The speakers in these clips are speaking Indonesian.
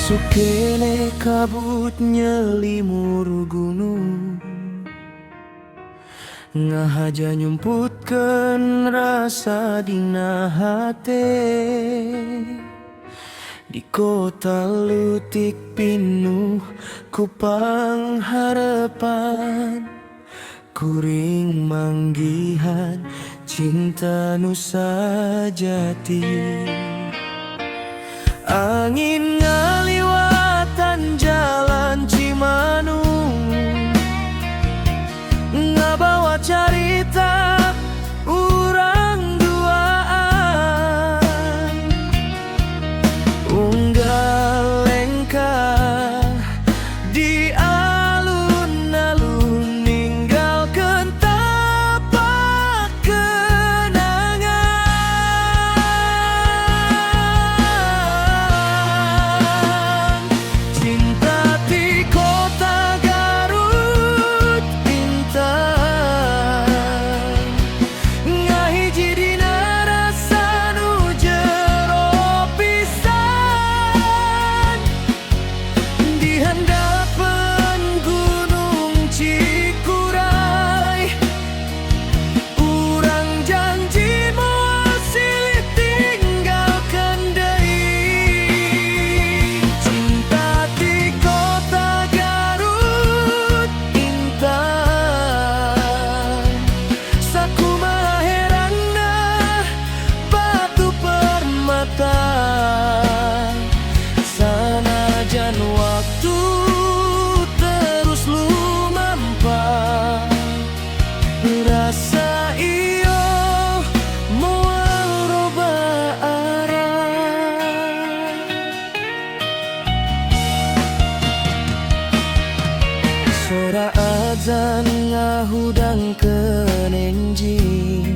Sukene kabut nyelimur gunung, ngahaja nyumputkeun rasa dina hate. Di kota leutik pinuh ku pangharapan, kuring manggihan cinta nu sajati. Angin ngaliwatan jalan Cimanung, ngabawa carita urang duaan. Unggal lengkah di alun-alun, ninggalkeun tapak kenangan. Cinta di kota Garut Intan, ngahiji dina rasa nu jero pisan. Di handapan Gunung Cikuray, urang janji moal silih tinggalkeun deui. Cinta di kota Garut Intan, sakumaha heranna batu permata. Sanajan waktu terus lumampah, rasa iyo moal roba arah. Sora azan ngahudangkeun enjing,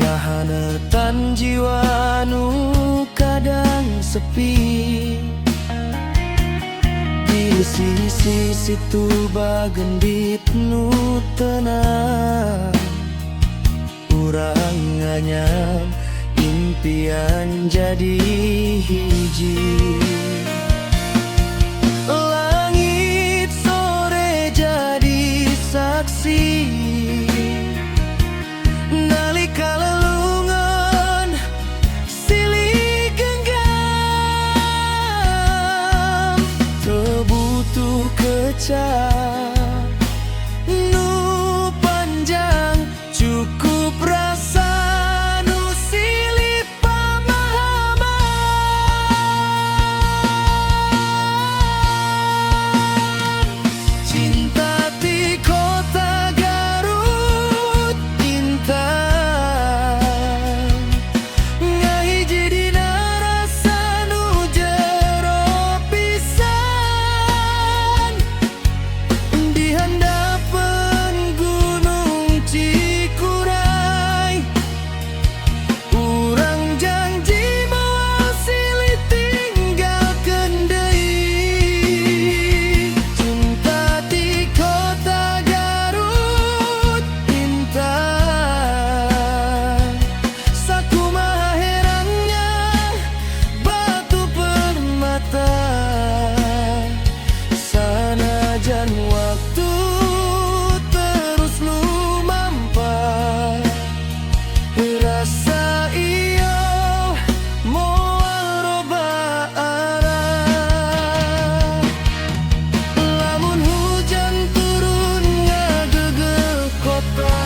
ngahaneurtan jiwa nu kadang sepi. Di sisi situ bagendit nu tenang, urang nganyam impian jadi hiji. Langit sore jadi saksi, nalika lelungan silih genggam. Teu butuh kecap nu panjang, cukup rasa nu silih pamahaman. Cinta di kota Garut Intan, ngahiji dina rasa nu jero pisan. Di handapan Gunung Cikuray, urang janji moal silih tinggalkeun deui. Cinta di kota Garut Intan, sakumaha herannya batu permata. Sanajan waktu terus lumampah, rasa iyo moal roba arah. Lamun hujan turun ngagegel kota,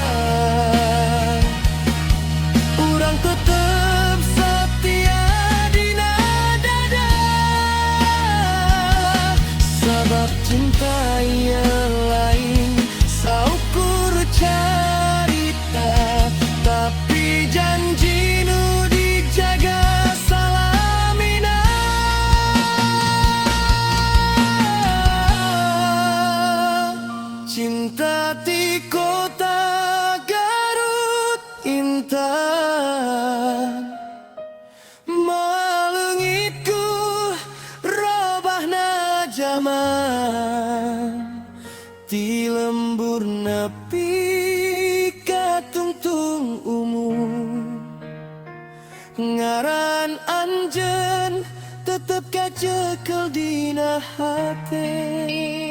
urang tetep setia dina dada. Sabab cinta ieu lain saukur carita, tapi janji nu dijaga salamina. Cinta di kota Garut Intan, maleungitku robahna zaman. Ti lembur nepi ka tungtung umum, ngaran anjeun tetep kacekel dina hati.